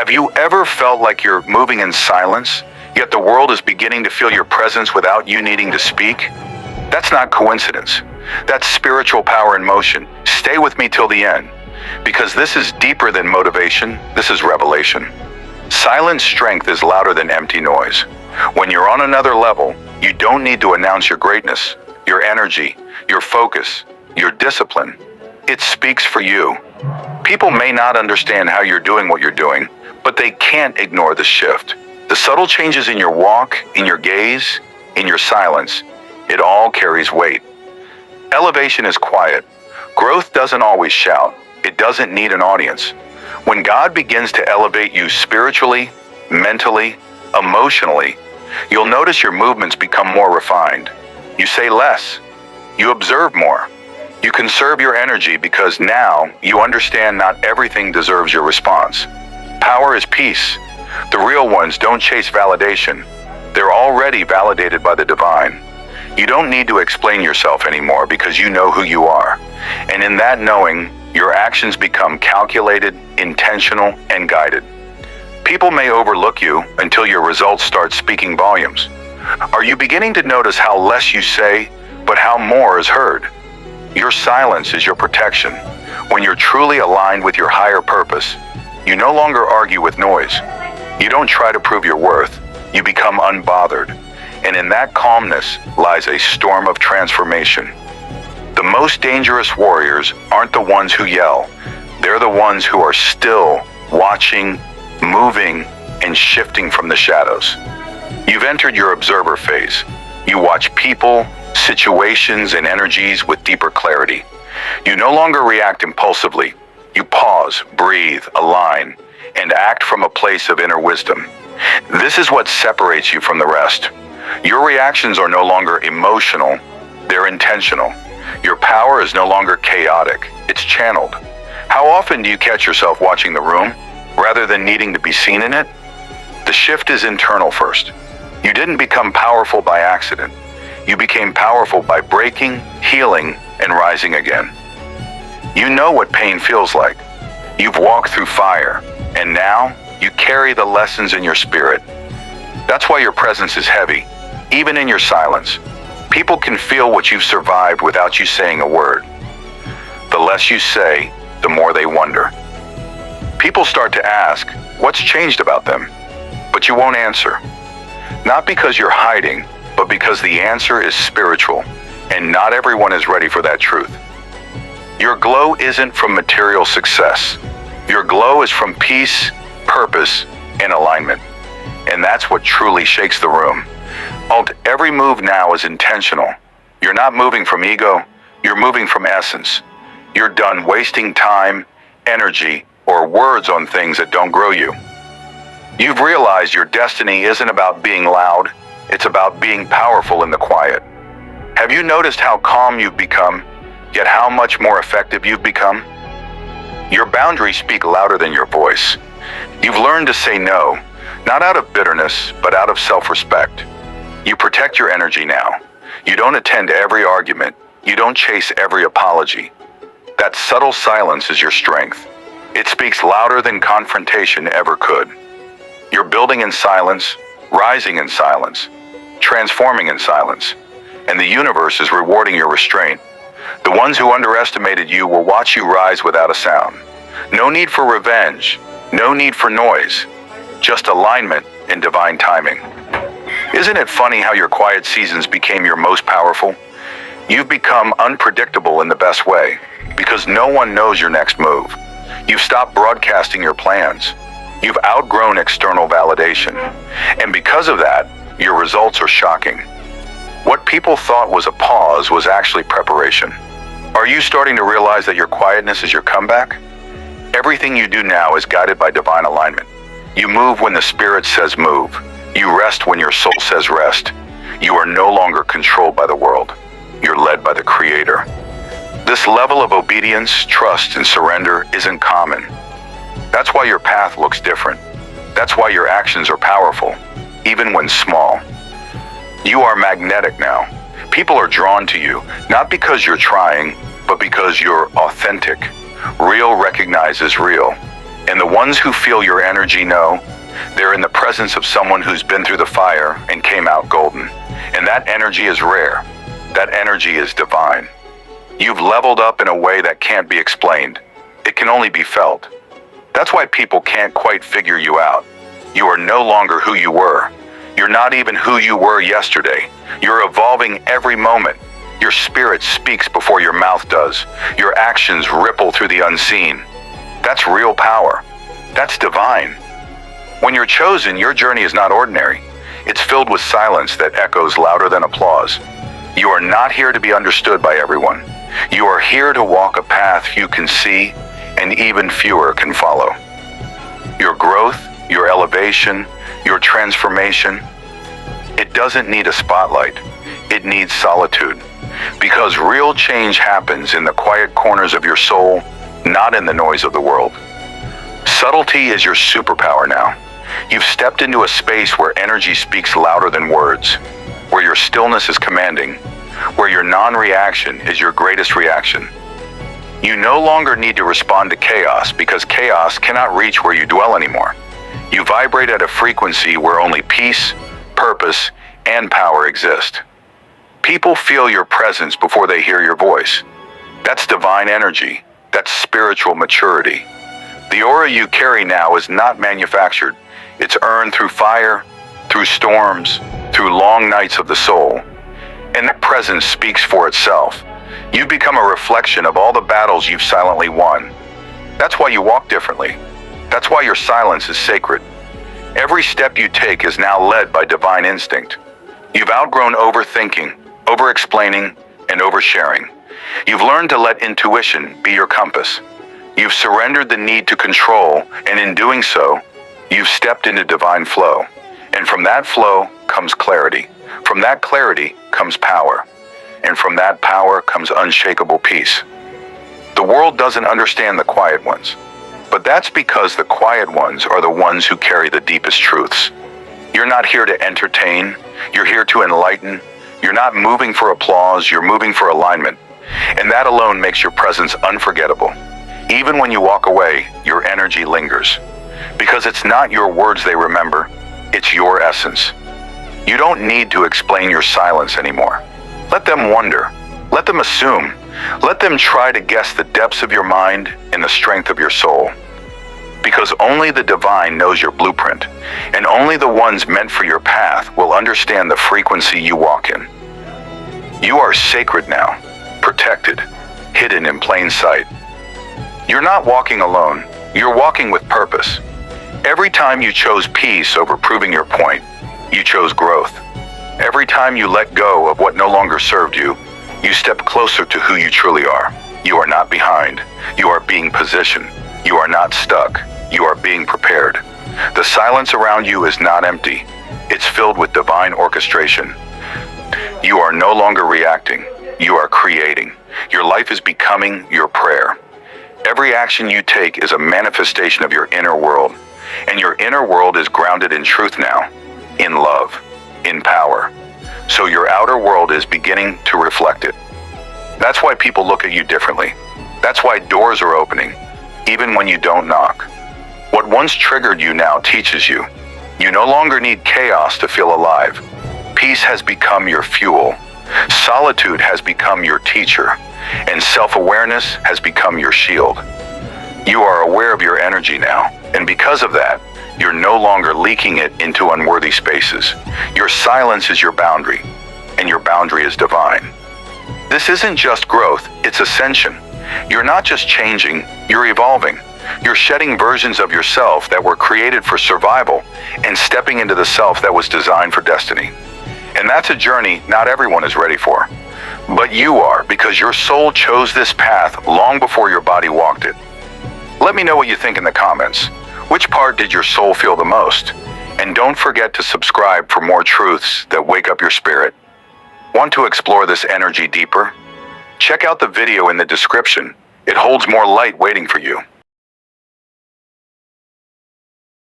Have you ever felt like you're moving in silence, yet the world is beginning to feel your presence without you needing to speak? That's not coincidence. That's spiritual power in motion. Stay with me till the end, because this is deeper than motivation. This is revelation. Silent strength is louder than empty noise. When you're on another level, you don't need to announce your greatness, your energy, your focus, your discipline. It speaks for you. People may not understand how you're doing what you're doing, but they can't ignore the shift. The subtle changes in your walk, in your gaze, in your silence, it all carries weight. Elevation is quiet. Growth doesn't always shout. It doesn't need an audience. When God begins to elevate you spiritually, mentally, emotionally, you'll notice your movements become more refined. You say less. You observe more. You conserve your energy because now you understand not everything deserves your response. Power is peace. The real ones don't chase validation. They're already validated by the divine. You don't need to explain yourself anymore because you know who you are. And in that knowing, your actions become calculated, intentional, and guided. People may overlook you until your results start speaking volumes. Are you beginning to notice how less you say, but how more is heard? Your silence is your protection. When you're truly aligned with your higher purpose, you no longer argue with noise. You don't try to prove your worth. You become unbothered. And in that calmness lies a storm of transformation. The most dangerous warriors aren't the ones who yell. They're the ones who are still, watching, moving, and shifting from the shadows. You've entered your observer phase. You watch people, situations, and energies with deeper clarity. You no longer react impulsively. You pause, breathe, align, and act from a place of inner wisdom. This is what separates you from the rest. Your reactions are no longer emotional, they're intentional. Your power is no longer chaotic, it's channeled. How often do you catch yourself watching the room, rather than needing to be seen in it? The shift is internal first. You didn't become powerful by accident. You became powerful by breaking, healing, and rising again. You know what pain feels like. You've walked through fire, and now you carry the lessons in your spirit. That's why your presence is heavy, even in your silence. People can feel what you've survived without you saying a word. The less you say, the more they wonder. People start to ask, what's changed about them? But you won't answer. Not because you're hiding, but because the answer is spiritual, and not everyone is ready for that truth. Your glow isn't from material success. Your glow is from peace, purpose, and alignment. And that's what truly shakes the room. Every move now is intentional. You're not moving from ego, you're moving from essence. You're done wasting time, energy, or words on things that don't grow you. You've realized your destiny isn't about being loud, it's about being powerful in the quiet. Have you noticed how calm you've become, yet how much more effective you've become? Your boundaries speak louder than your voice. You've learned to say no, not out of bitterness, but out of self-respect. You protect your energy now. You don't attend every argument. You don't chase every apology. That subtle silence is your strength. It speaks louder than confrontation ever could. You're building in silence, rising in silence, transforming in silence, and the universe is rewarding your restraint. The ones who underestimated you will watch you rise without a sound. No need for revenge, no need for noise, just alignment and divine timing. Isn't it funny how your quiet seasons became your most powerful? You've become unpredictable in the best way, because no one knows your next move. You've stopped broadcasting your plans. You've outgrown external validation. And because of that, your results are shocking. What people thought was a pause was actually preparation. Are you starting to realize that your quietness is your comeback? Everything you do now is guided by divine alignment. You move when the spirit says move. You rest when your soul says rest. You are no longer controlled by the world. You're led by the Creator. This level of obedience, trust, and surrender isn't common. That's why your path looks different. That's why your actions are powerful, even when small. You are magnetic now. People are drawn to you, not because you're trying, but because you're authentic. Real recognizes real. And the ones who feel your energy know they're in the presence of someone who's been through the fire and came out golden. And that energy is rare. That energy is divine. You've leveled up in a way that can't be explained. It can only be felt. That's why people can't quite figure you out. You are no longer who you were. You're not even who you were yesterday. You're evolving every moment. Your spirit speaks before your mouth does. Your actions ripple through the unseen. That's real power. That's divine. When you're chosen, your journey is not ordinary. It's filled with silence that echoes louder than applause. You are not here to be understood by everyone. You are here to walk a path few can see and even fewer can follow. Your growth, your elevation, your transformation, it doesn't need a spotlight. It needs solitude. Because real change happens in the quiet corners of your soul, not in the noise of the world. Subtlety is your superpower now. You've stepped into a space where energy speaks louder than words, where your stillness is commanding, where your non-reaction is your greatest reaction. You no longer need to respond to chaos because chaos cannot reach where you dwell anymore. You vibrate at a frequency where only peace, purpose, and power exist. People feel your presence before they hear your voice. That's divine energy. That's spiritual maturity. The aura you carry now is not manufactured. It's earned through fire, through storms, through long nights of the soul. And that presence speaks for itself. You've become a reflection of all the battles you've silently won. That's why you walk differently. That's why your silence is sacred. Every step you take is now led by divine instinct. You've outgrown overthinking, over-explaining, and oversharing. You've learned to let intuition be your compass. You've surrendered the need to control, and in doing so, you've stepped into divine flow. And from that flow comes clarity. From that clarity comes power. And from that power comes unshakable peace. The world doesn't understand the quiet ones. But that's because the quiet ones are the ones who carry the deepest truths. You're not here to entertain. You're here to enlighten. You're not moving for applause. You're moving for alignment. And that alone makes your presence unforgettable. Even when you walk away, your energy lingers. Because it's not your words they remember. It's your essence. You don't need to explain your silence anymore. Let them wonder. Let them assume. Let them try to guess the depths of your mind and the strength of your soul. Because only the divine knows your blueprint, and only the ones meant for your path will understand the frequency you walk in. You are sacred now, protected, hidden in plain sight. You're not walking alone. You're walking with purpose. Every time you chose peace over proving your point, you chose growth. Every time you let go of what no longer served you, you step closer to who you truly are. You are not behind. You are being positioned. You are not stuck. You are being prepared. The silence around you is not empty. It's filled with divine orchestration. You are no longer reacting. You are creating. Your life is becoming your prayer. Every action you take is a manifestation of your inner world. And your inner world is grounded in truth now, in love, in power. So your outer world is beginning to reflect it. That's why people look at you differently. That's why doors are opening, even when you don't knock. What once triggered you now teaches you. You no longer need chaos to feel alive. Peace has become your fuel. Solitude has become your teacher. And self-awareness has become your shield. You are aware of your energy now, and because of that, you're no longer leaking it into unworthy spaces. Your silence is your boundary, and your boundary is divine. This isn't just growth, it's ascension. You're not just changing, you're evolving. You're shedding versions of yourself that were created for survival and stepping into the self that was designed for destiny. And that's a journey not everyone is ready for. But you are, because your soul chose this path long before your body walked it. Let me know what you think in the comments. Which part did your soul feel the most? And don't forget to subscribe for more truths that wake up your spirit. Want to explore this energy deeper? Check out the video in the description. It holds more light waiting for you.